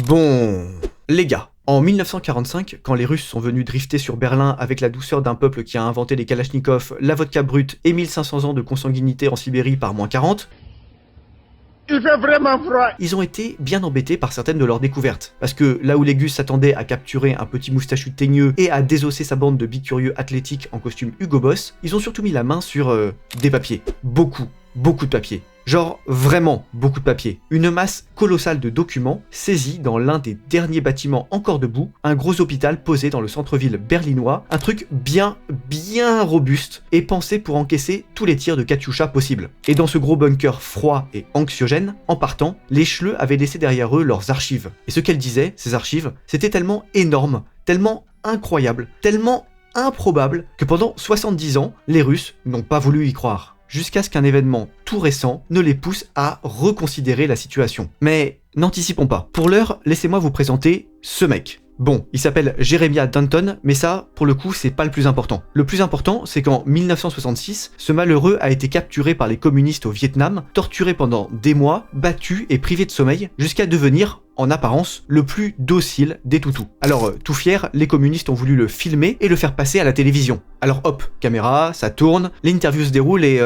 Bon, les gars, en 1945, quand les Russes sont venus drifter sur Berlin avec la douceur d'un peuple qui a inventé les kalachnikovs, la vodka brute et 1500 ans de consanguinité en Sibérie par moins 40, il fait vraiment froid. Ils ont été bien embêtés par certaines de leurs découvertes. Parce que là où les Gus s'attendaient à capturer un petit moustachu teigneux et à désosser sa bande de bicurieux athlétiques en costume Hugo Boss, ils ont surtout mis la main sur des papiers. Beaucoup de papiers. Genre vraiment beaucoup de papier. Une masse colossale de documents saisis dans l'un des derniers bâtiments encore debout, un gros hôpital posé dans le centre-ville berlinois, un truc bien robuste et pensé pour encaisser tous les tirs de Katyusha possibles. Et dans ce gros bunker froid et anxiogène, en partant, les Schleux avaient laissé derrière eux leurs archives. Et ce qu'elles disaient, ces archives, c'était tellement énorme, tellement incroyable, tellement improbable que pendant 70 ans, les Russes n'ont pas voulu y croire. Jusqu'à ce qu'un événement tout récent ne les pousse à reconsidérer la situation. Mais n'anticipons pas. Pour l'heure, laissez-moi vous présenter ce mec. Bon, il s'appelle Jeremiah Danton, mais ça, pour le coup, c'est pas le plus important. Le plus important, c'est qu'en 1966, ce malheureux a été capturé par les communistes au Vietnam, torturé pendant des mois, battu et privé de sommeil, jusqu'à devenir, en apparence, le plus docile des toutous. Alors, tout fier, les communistes ont voulu le filmer et le faire passer à la télévision. Alors hop, caméra, ça tourne, l'interview se déroule et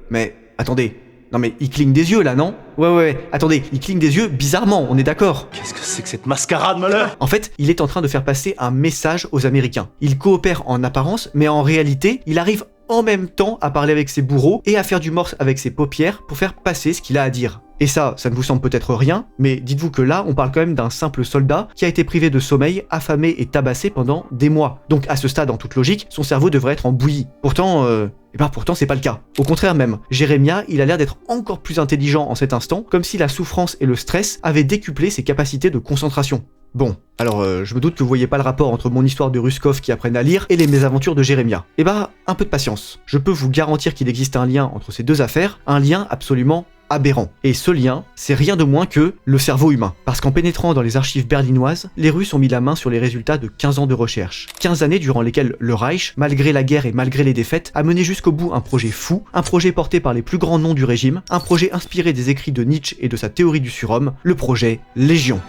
mais, attendez, non mais il cligne des yeux là, non ? Ouais, attendez, il cligne des yeux bizarrement, on est d'accord. Qu'est-ce que c'est que cette mascarade, malheur ? En fait, il est en train de faire passer un message aux Américains. Il coopère en apparence, mais en réalité, il arrive en même temps à parler avec ses bourreaux et à faire du morse avec ses paupières pour faire passer ce qu'il a à dire. Et ça ne vous semble peut-être rien, mais dites-vous que là, on parle quand même d'un simple soldat qui a été privé de sommeil, affamé et tabassé pendant des mois. Donc à ce stade, en toute logique, son cerveau devrait être en bouillie. Pourtant, c'est pas le cas. Au contraire même, Jeremiah, il a l'air d'être encore plus intelligent en cet instant, comme si la souffrance et le stress avaient décuplé ses capacités de concentration. Bon, alors je me doute que vous voyez pas le rapport entre mon histoire de Ruskov qui apprennent à lire et les mésaventures de Jeremiah. Eh bah, un peu de patience. Je peux vous garantir qu'il existe un lien entre ces deux affaires, un lien absolument aberrant. Et ce lien, c'est rien de moins que le cerveau humain. Parce qu'en pénétrant dans les archives berlinoises, les Russes ont mis la main sur les résultats de 15 ans de recherche. 15 années durant lesquelles le Reich, malgré la guerre et malgré les défaites, a mené jusqu'au bout un projet fou, un projet porté par les plus grands noms du régime, un projet inspiré des écrits de Nietzsche et de sa théorie du surhomme, le projet Légion.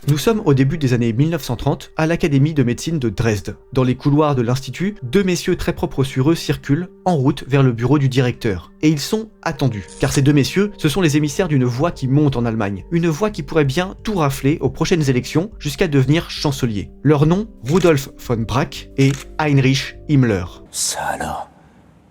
Nous sommes au début des années 1930 à l'Académie de médecine de Dresde. Dans les couloirs de l'institut, deux messieurs très propres sur eux circulent en route vers le bureau du directeur. Et ils sont attendus. Car ces deux messieurs, ce sont les émissaires d'une voix qui monte en Allemagne. Une voix qui pourrait bien tout rafler aux prochaines élections jusqu'à devenir chancelier. Leur nom, Rudolf von Brach et Heinrich Himmler. Ça alors ?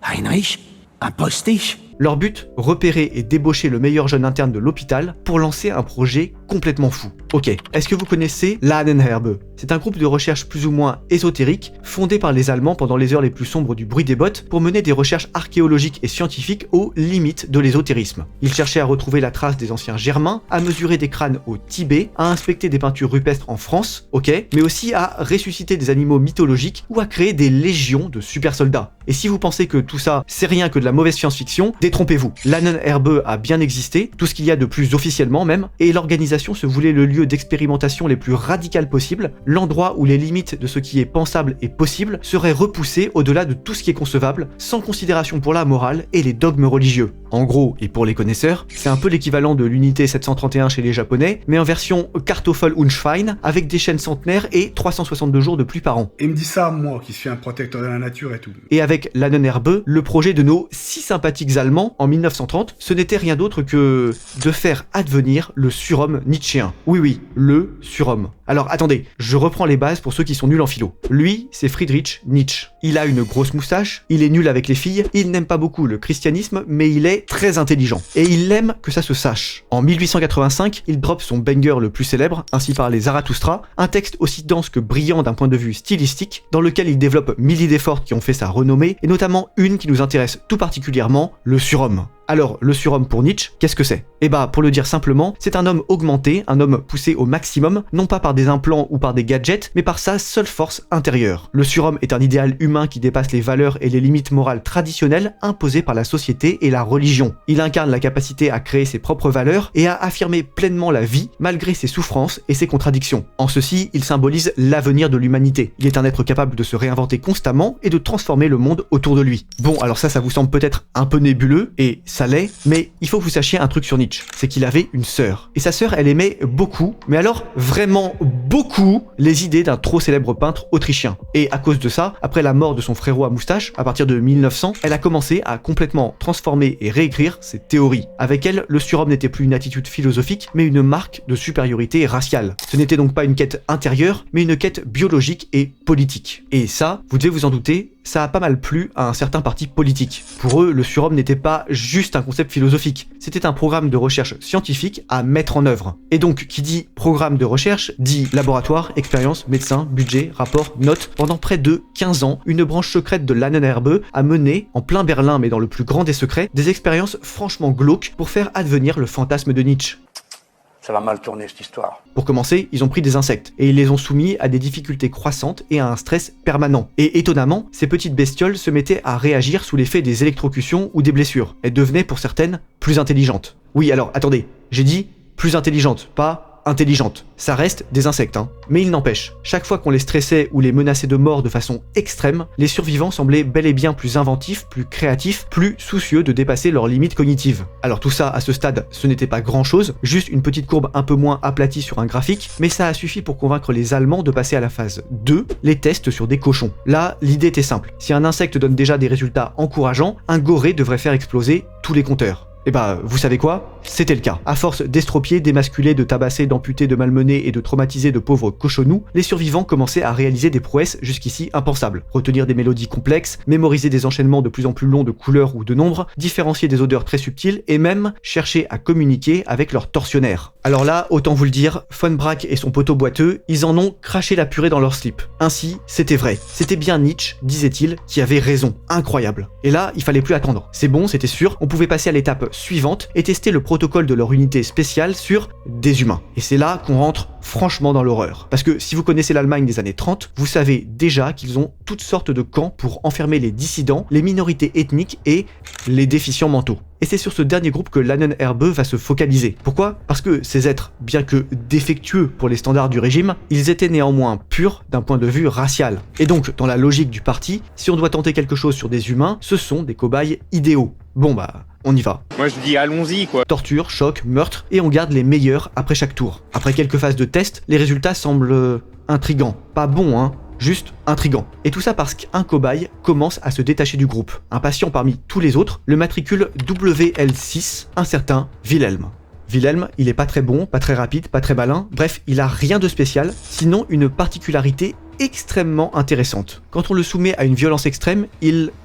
Heinrich ? Un postiche ? Leur but, repérer et débaucher le meilleur jeune interne de l'hôpital pour lancer un projet complètement fou. Ok, est-ce que vous connaissez l'Ahnenherbe ? C'est un groupe de recherche plus ou moins ésotérique, fondé par les Allemands pendant les heures les plus sombres du bruit des bottes pour mener des recherches archéologiques et scientifiques aux limites de l'ésotérisme. Ils cherchaient à retrouver la trace des anciens Germains, à mesurer des crânes au Tibet, à inspecter des peintures rupestres en France, ok, mais aussi à ressusciter des animaux mythologiques ou à créer des légions de super soldats. Et si vous pensez que tout ça, c'est rien que de la mauvaise science-fiction, détrompez-vous. L'Ahnenherbe a bien existé, tout ce qu'il y a de plus officiellement même, et l'organisation se voulait le lieu d'expérimentation les plus radicales possibles, l'endroit où les limites de ce qui est pensable et possible seraient repoussées au-delà de tout ce qui est concevable, sans considération pour la morale et les dogmes religieux. En gros, et pour les connaisseurs, c'est un peu l'équivalent de l'unité 731 chez les Japonais, mais en version Kartoffel und Schwein, avec des chaînes centenaires et 362 jours de pluie par an. Et me dit ça, moi, qui suis un protecteur de la nature et tout. Et avec l'Ahnenherbe, le projet de nos si sympathiques Allemands, en 1930, ce n'était rien d'autre que de faire advenir le surhomme nietzschéen. Oui, le surhomme. Alors attendez, je reprends les bases pour ceux qui sont nuls en philo. Lui, c'est Friedrich Nietzsche. Il a une grosse moustache, il est nul avec les filles, il n'aime pas beaucoup le christianisme, mais il est très intelligent. Et il aime que ça se sache. En 1885, il drop son banger le plus célèbre, ainsi par les Zarathustra, un texte aussi dense que brillant d'un point de vue stylistique, dans lequel il développe 1000 idées fortes qui ont fait sa renommée, et notamment une qui nous intéresse tout particulièrement, le surhomme. Alors, le surhomme pour Nietzsche, qu'est-ce que c'est ? Eh bah, pour le dire simplement, c'est un homme augmenté, un homme poussé poussé au maximum, non pas par des implants ou par des gadgets, mais par sa seule force intérieure. Le surhomme est un idéal humain qui dépasse les valeurs et les limites morales traditionnelles imposées par la société et la religion. Il incarne la capacité à créer ses propres valeurs et à affirmer pleinement la vie malgré ses souffrances et ses contradictions. En ceci, il symbolise l'avenir de l'humanité. Il est un être capable de se réinventer constamment et de transformer le monde autour de lui. Bon, alors ça vous semble peut-être un peu nébuleux, et ça l'est, mais il faut que vous sachiez un truc sur Nietzsche, c'est qu'il avait une sœur. Et sa sœur, elle aimait beaucoup, mais alors vraiment beaucoup, les idées d'un trop célèbre peintre autrichien. Et à cause de ça, après la mort de son frérot à moustache, à partir de 1900, elle a commencé à complètement transformer et réécrire ses théories. Avec elle, le surhomme n'était plus une attitude philosophique, mais une marque de supériorité raciale. Ce n'était donc pas une quête intérieure, mais une quête biologique et politique. Et ça, vous devez vous en douter, ça a pas mal plu à un certain parti politique. Pour eux, le surhomme n'était pas juste un concept philosophique, c'était un programme de recherche scientifique à mettre en œuvre. Et donc, qui dit programme de recherche, dit laboratoire, expérience, médecin, budget, rapport, notes. Pendant près de 15 ans, une branche secrète de l'Ahnenerbe a mené, en plein Berlin mais dans le plus grand des secrets, des expériences franchement glauques pour faire advenir le fantasme de Nietzsche. Ça va mal tourner cette histoire. Pour commencer, ils ont pris des insectes, et ils les ont soumis à des difficultés croissantes et à un stress permanent. Et étonnamment, ces petites bestioles se mettaient à réagir sous l'effet des électrocutions ou des blessures. Elles devenaient, pour certaines, plus intelligentes. Oui, alors, attendez, j'ai dit plus intelligentes, pas intelligentes. Ça reste des insectes, hein. Mais il n'empêche, chaque fois qu'on les stressait ou les menaçait de mort de façon extrême, les survivants semblaient bel et bien plus inventifs, plus créatifs, plus soucieux de dépasser leurs limites cognitives. Alors tout ça, à ce stade, ce n'était pas grand chose, juste une petite courbe un peu moins aplatie sur un graphique, mais ça a suffi pour convaincre les Allemands de passer à la phase 2, les tests sur des cochons. Là, l'idée était simple. Si un insecte donne déjà des résultats encourageants, un goré devrait faire exploser tous les compteurs. Et bah, vous savez quoi? C'était le cas. À force d'estropier, d'émasculer, de tabasser, d'amputer, de malmener et de traumatiser de pauvres cochonous, les survivants commençaient à réaliser des prouesses jusqu'ici impensables. Retenir des mélodies complexes, mémoriser des enchaînements de plus en plus longs de couleurs ou de nombres, différencier des odeurs très subtiles et même chercher à communiquer avec leurs tortionnaires. Alors là, autant vous le dire, Von Braque et son poteau boiteux, ils en ont craché la purée dans leur slip. Ainsi, c'était vrai. C'était bien Nietzsche, disait-il, qui avait raison. Incroyable. Et là, il fallait plus attendre. C'est bon, c'était sûr, on pouvait passer à l'étape suivante et tester le protocole de leur unité spéciale sur des humains. Et c'est là qu'on rentre franchement dans l'horreur. Parce que si vous connaissez l'Allemagne des années 30, vous savez déjà qu'ils ont toutes sortes de camps pour enfermer les dissidents, les minorités ethniques et les déficients mentaux. Et c'est sur ce dernier groupe que l'Ahnenerbe va se focaliser. Pourquoi? Parce que ces êtres, bien que défectueux pour les standards du régime, ils étaient néanmoins purs d'un point de vue racial. Et donc, dans la logique du parti, si on doit tenter quelque chose sur des humains, ce sont des cobayes idéaux. Bon bah, on y va. Moi je dis allons-y quoi. Torture, choc, meurtre, et on garde les meilleurs après chaque tour. Après quelques phases de test, les résultats semblent intrigants. Pas bons, hein, juste intrigant. Et tout ça parce qu'un cobaye commence à se détacher du groupe. Un patient parmi tous les autres, le matricule WL6, un certain Wilhelm. Wilhelm, il est pas très bon, pas très rapide, pas très malin, bref, il a rien de spécial, sinon une particularité extrêmement intéressante. Quand on le soumet à une violence extrême,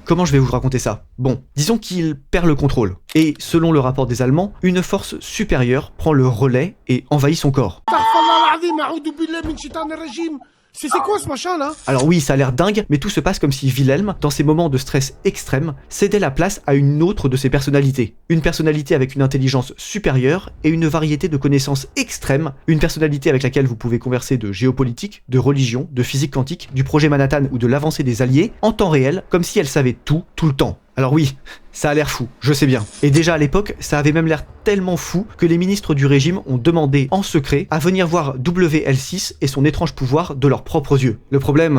comment je vais vous raconter ça? Bon, disons qu'il perd le contrôle. Et selon le rapport des Allemands, une force supérieure prend le relais et envahit son corps. C'est quoi ce machin là? Alors oui, ça a l'air dingue, mais tout se passe comme si Wilhelm, dans ces moments de stress extrême, cédait la place à une autre de ses personnalités. Une personnalité avec une intelligence supérieure et une variété de connaissances extrêmes, une personnalité avec laquelle vous pouvez converser de géopolitique, de religion, de physique quantique, du projet Manhattan ou de l'avancée des Alliés, en temps réel, comme si elle savait tout le temps. Alors oui, ça a l'air fou, je sais bien. Et déjà à l'époque, ça avait même l'air tellement fou que les ministres du régime ont demandé en secret à venir voir WL6 et son étrange pouvoir de leurs propres yeux. Le problème,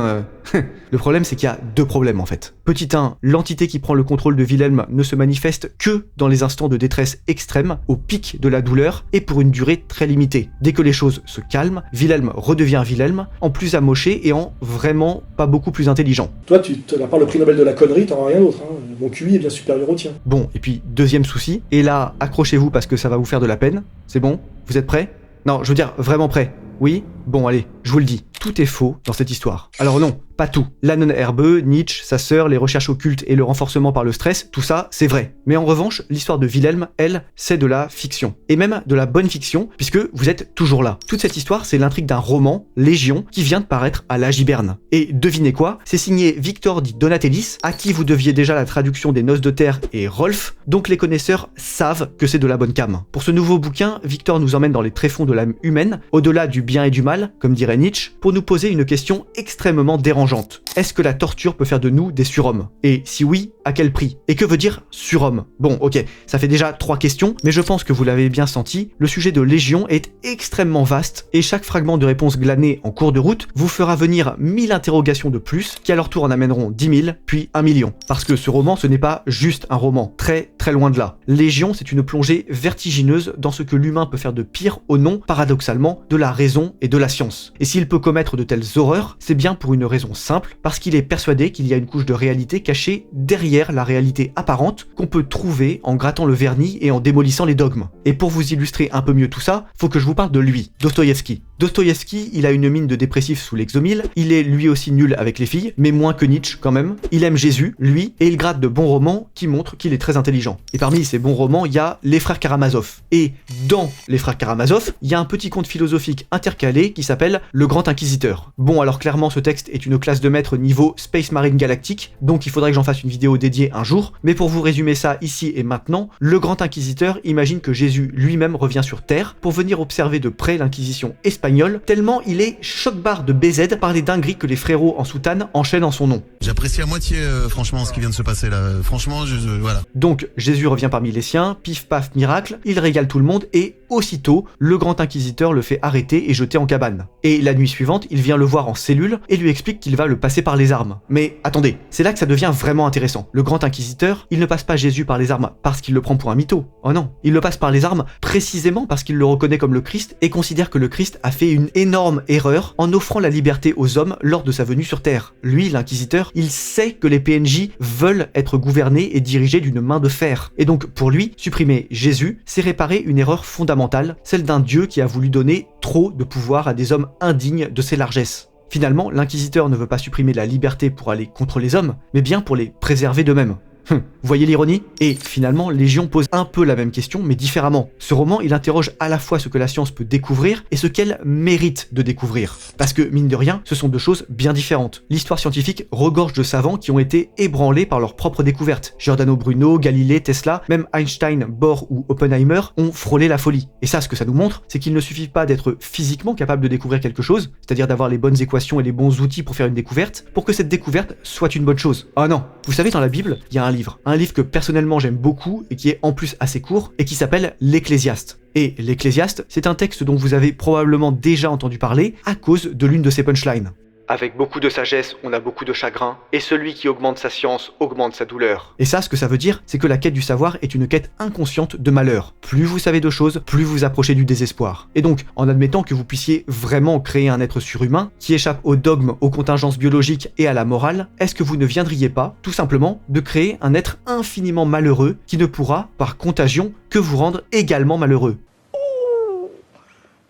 c'est qu'il y a deux problèmes en fait. Petit 1, l'entité qui prend le contrôle de Wilhelm ne se manifeste que dans les instants de détresse extrême, au pic de la douleur et pour une durée très limitée. Dès que les choses se calment, Wilhelm redevient Wilhelm, en plus amoché et en vraiment pas beaucoup plus intelligent. Toi, tu n'as pas le prix Nobel de la connerie, t'auras rien d'autre. Hein. Mon QI est bien supérieur au tien. Bon, et puis deuxième souci, et là, accrochez-vous parce que ça va vous faire de la peine. C'est bon? Vous êtes prêts? Non, je veux dire vraiment prêts. Oui? Bon, allez, je vous le dis. Tout tout est faux dans cette histoire. Alors non, pas tout. L'Anon Herbeux, Nietzsche, sa sœur, les recherches occultes et le renforcement par le stress, tout ça, c'est vrai. Mais en revanche, l'histoire de Wilhelm, elle, c'est de la fiction. Et même de la bonne fiction, puisque vous êtes toujours là. Toute cette histoire, c'est l'intrigue d'un roman, Légion, qui vient de paraître à l'âge hiberne. Et devinez quoi? C'est signé Victor Di Donatellis, à qui vous deviez déjà la traduction des Noces de Terre et Rolf, donc les connaisseurs savent que c'est de la bonne cam. Pour ce nouveau bouquin, Victor nous emmène dans les tréfonds de l'âme humaine, au-delà du bien et du mal, comme dirait Nietzsche, pour nous poser une question extrêmement dérangeante. Est-ce que la torture peut faire de nous des surhommes? Et si oui, à quel prix? Et que veut dire surhomme? Bon, ok, ça fait déjà 3 questions, mais je pense que vous l'avez bien senti, le sujet de Légion est extrêmement vaste, et chaque fragment de réponse glané en cours de route vous fera venir 1000 interrogations de plus, qui à leur tour en amèneront 10 000, puis 1 million. Parce que ce roman, ce n'est pas juste un roman, très loin de là. Légion, c'est une plongée vertigineuse dans ce que l'humain peut faire de pire au nom, paradoxalement, de la raison et de la science. Et s'il peut commettre de telles horreurs, c'est bien pour une raison simple, parce qu'il est persuadé qu'il y a une couche de réalité cachée derrière la réalité apparente qu'on peut trouver en grattant le vernis et en démolissant les dogmes. Et pour vous illustrer un peu mieux tout ça, faut que je vous parle de lui, Dostoïevski. Dostoïevski, il a une mine de dépressif sous l'exomile, il est lui aussi nul avec les filles, mais moins que Nietzsche quand même. Il aime Jésus, lui, et il gratte de bons romans qui montrent qu'il est très intelligent. Et parmi ces bons romans, il y a Les Frères Karamazov. Et dans Les Frères Karamazov, il y a un petit conte philosophique intercalé qui s'appelle Le Grand Inquisiteur. Bon, alors clairement ce texte est une classe de maître niveau Space Marine Galactique, donc il faudrait que j'en fasse une vidéo dédiée un jour, mais pour vous résumer ça ici et maintenant, le Grand Inquisiteur imagine que Jésus lui-même revient sur Terre pour venir observer de près l'inquisition espagnole, tellement il est choc-barre de BZ par les dingueries que les frérots en soutane enchaînent en son nom. J'apprécie à moitié franchement ce qui vient de se passer là, franchement voilà. Donc Jésus revient parmi les siens, pif paf miracle, il régale tout le monde et aussitôt, le Grand Inquisiteur le fait arrêter et jeter en cabane. Et la nuit suivante, il vient le voir en cellule et lui explique qu'il va le passer par les armes. Mais attendez, c'est là que ça devient vraiment intéressant. Le Grand Inquisiteur, il ne passe pas Jésus par les armes parce qu'il le prend pour un mytho. Oh non, il le passe par les armes précisément parce qu'il le reconnaît comme le Christ et considère que le Christ a fait une énorme erreur en offrant la liberté aux hommes lors de sa venue sur Terre. Lui, l'Inquisiteur, il sait que les PNJ veulent être gouvernés et dirigés d'une main de fer. Et donc, pour lui, supprimer Jésus, c'est réparer une erreur fondamentale, celle d'un Dieu qui a voulu donner trop de pouvoir à des hommes indignes de ses largesses. Finalement, l'Inquisiteur ne veut pas supprimer la liberté pour aller contre les hommes, mais bien pour les préserver d'eux-mêmes. Vous voyez l'ironie? Et finalement, Légion pose un peu la même question, mais différemment. Ce roman, il interroge à la fois ce que la science peut découvrir et ce qu'elle mérite de découvrir. Parce que, mine de rien, ce sont deux choses bien différentes. L'histoire scientifique regorge de savants qui ont été ébranlés par leurs propres découvertes. Giordano Bruno, Galilée, Tesla, même Einstein, Bohr ou Oppenheimer ont frôlé la folie. Et ça, ce que ça nous montre, c'est qu'il ne suffit pas d'être physiquement capable de découvrir quelque chose, c'est-à-dire d'avoir les bonnes équations et les bons outils pour faire une découverte, pour que cette découverte soit une bonne chose. Oh non! Vous savez, dans la Bible, il y a un livre que personnellement j'aime beaucoup et qui est en plus assez court et qui s'appelle l'Ecclésiaste. Et l'Ecclésiaste, c'est un texte dont vous avez probablement déjà entendu parler à cause de l'une de ses punchlines. Avec beaucoup de sagesse, on a beaucoup de chagrin, et celui qui augmente sa science augmente sa douleur. Et ça, ce que ça veut dire, c'est que la quête du savoir est une quête inconsciente de malheur. Plus vous savez de choses, plus vous approchez du désespoir. Et donc, en admettant que vous puissiez vraiment créer un être surhumain, qui échappe aux dogmes, aux contingences biologiques et à la morale, est-ce que vous ne viendriez pas, tout simplement, de créer un être infiniment malheureux, qui ne pourra, par contagion, que vous rendre également malheureux?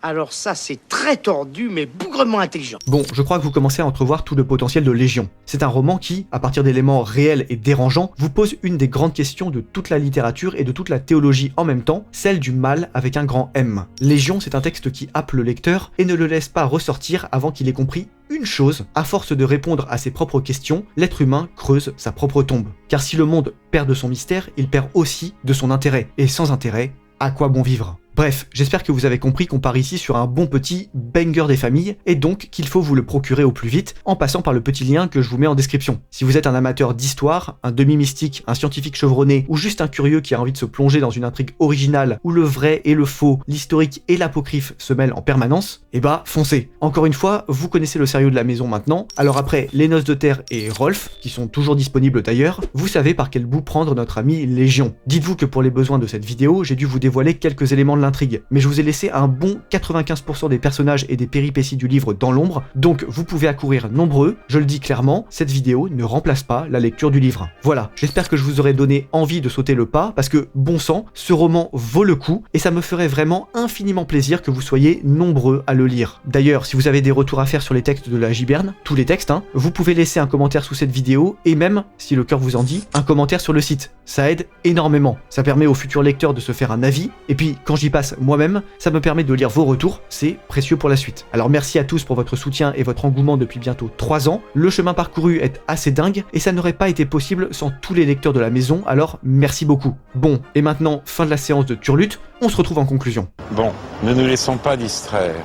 Alors ça, c'est très tordu, mais bougrement intelligent. Bon, je crois que vous commencez à entrevoir tout le potentiel de Légion. C'est un roman qui, à partir d'éléments réels et dérangeants, vous pose une des grandes questions de toute la littérature et de toute la théologie en même temps, celle du mal avec un grand M. Légion, c'est un texte qui happe le lecteur et ne le laisse pas ressortir avant qu'il ait compris une chose, à force de répondre à ses propres questions, l'être humain creuse sa propre tombe. Car si le monde perd de son mystère, il perd aussi de son intérêt. Et sans intérêt, à quoi bon vivre ? Bref, j'espère que vous avez compris qu'on part ici sur un bon petit banger des familles, et donc qu'il faut vous le procurer au plus vite en passant par le petit lien que je vous mets en description. Si vous êtes un amateur d'histoire, un demi-mystique, un scientifique chevronné, ou juste un curieux qui a envie de se plonger dans une intrigue originale où le vrai et le faux, l'historique et l'apocryphe se mêlent en permanence, eh bah foncez. Encore une fois, vous connaissez le sérieux de la maison maintenant, alors après Les Noces de Terre et Rolf, qui sont toujours disponibles d'ailleurs, vous savez par quel bout prendre notre ami Légion. Dites-vous que pour les besoins de cette vidéo, j'ai dû vous dévoiler quelques éléments de l'intrigue, mais je vous ai laissé un bon 95% des personnages et des péripéties du livre dans l'ombre, donc vous pouvez accourir nombreux. Je le dis clairement, cette vidéo ne remplace pas la lecture du livre. Voilà, j'espère que je vous aurai donné envie de sauter le pas, parce que, bon sang, ce roman vaut le coup, et ça me ferait vraiment infiniment plaisir que vous soyez nombreux à le lire. D'ailleurs, si vous avez des retours à faire sur les textes de la Giberne, tous les textes, vous pouvez laisser un commentaire sous cette vidéo, et même, si le cœur vous en dit, un commentaire sur le site. Ça aide énormément. Ça permet aux futurs lecteurs de se faire un avis, et puis quand j'y passe moi-même, ça me permet de lire vos retours, c'est précieux pour la suite. Alors merci à tous pour votre soutien et votre engouement depuis bientôt 3 ans. Le chemin parcouru est assez dingue, et ça n'aurait pas été possible sans tous les lecteurs de la maison, alors merci beaucoup. Bon, et maintenant, fin de la séance de Turlutte, on se retrouve en conclusion. Bon, ne nous laissons pas distraire.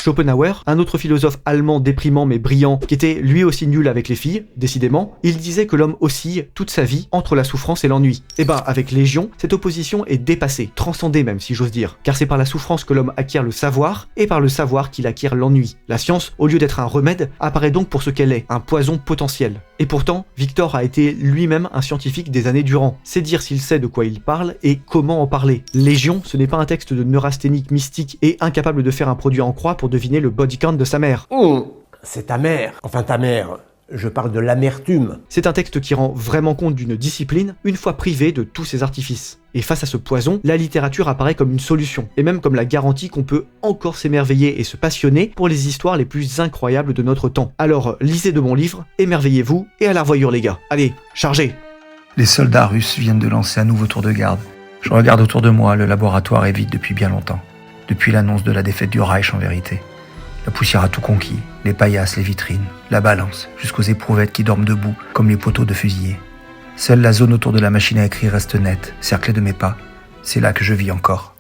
Schopenhauer, un autre philosophe allemand déprimant mais brillant, qui était lui aussi nul avec les filles, décidément, il disait que l'homme oscille toute sa vie entre la souffrance et l'ennui. Et bah, avec Légion, cette opposition est dépassée, transcendée même si j'ose dire, car c'est par la souffrance que l'homme acquiert le savoir, et par le savoir qu'il acquiert l'ennui. La science, au lieu d'être un remède, apparaît donc pour ce qu'elle est, un poison potentiel. Et pourtant, Victor a été lui-même un scientifique des années durant. C'est dire s'il sait de quoi il parle et comment en parler. Légion, ce n'est pas un texte de neurasthénique mystique et incapable de faire un produit en croix pour deviner le body count de sa mère. C'est ta mère. Enfin ta mère. Je parle de l'amertume. C'est un texte qui rend vraiment compte d'une discipline une fois privé de tous ses artifices. Et face à ce poison, la littérature apparaît comme une solution, et même comme la garantie qu'on peut encore s'émerveiller et se passionner pour les histoires les plus incroyables de notre temps. Alors lisez de mon livre, émerveillez-vous, et à la revoyure les gars. Allez, chargez! Les soldats russes viennent de lancer un nouveau tour de garde. Je regarde autour de moi, le laboratoire est vide depuis bien longtemps. Depuis l'annonce de la défaite du Reich en vérité. La poussière a tout conquis, les paillasses, les vitrines, la balance, jusqu'aux éprouvettes qui dorment debout, comme les poteaux de fusillés. Seule la zone autour de la machine à écrire reste nette, cerclée de mes pas. C'est là que je vis encore.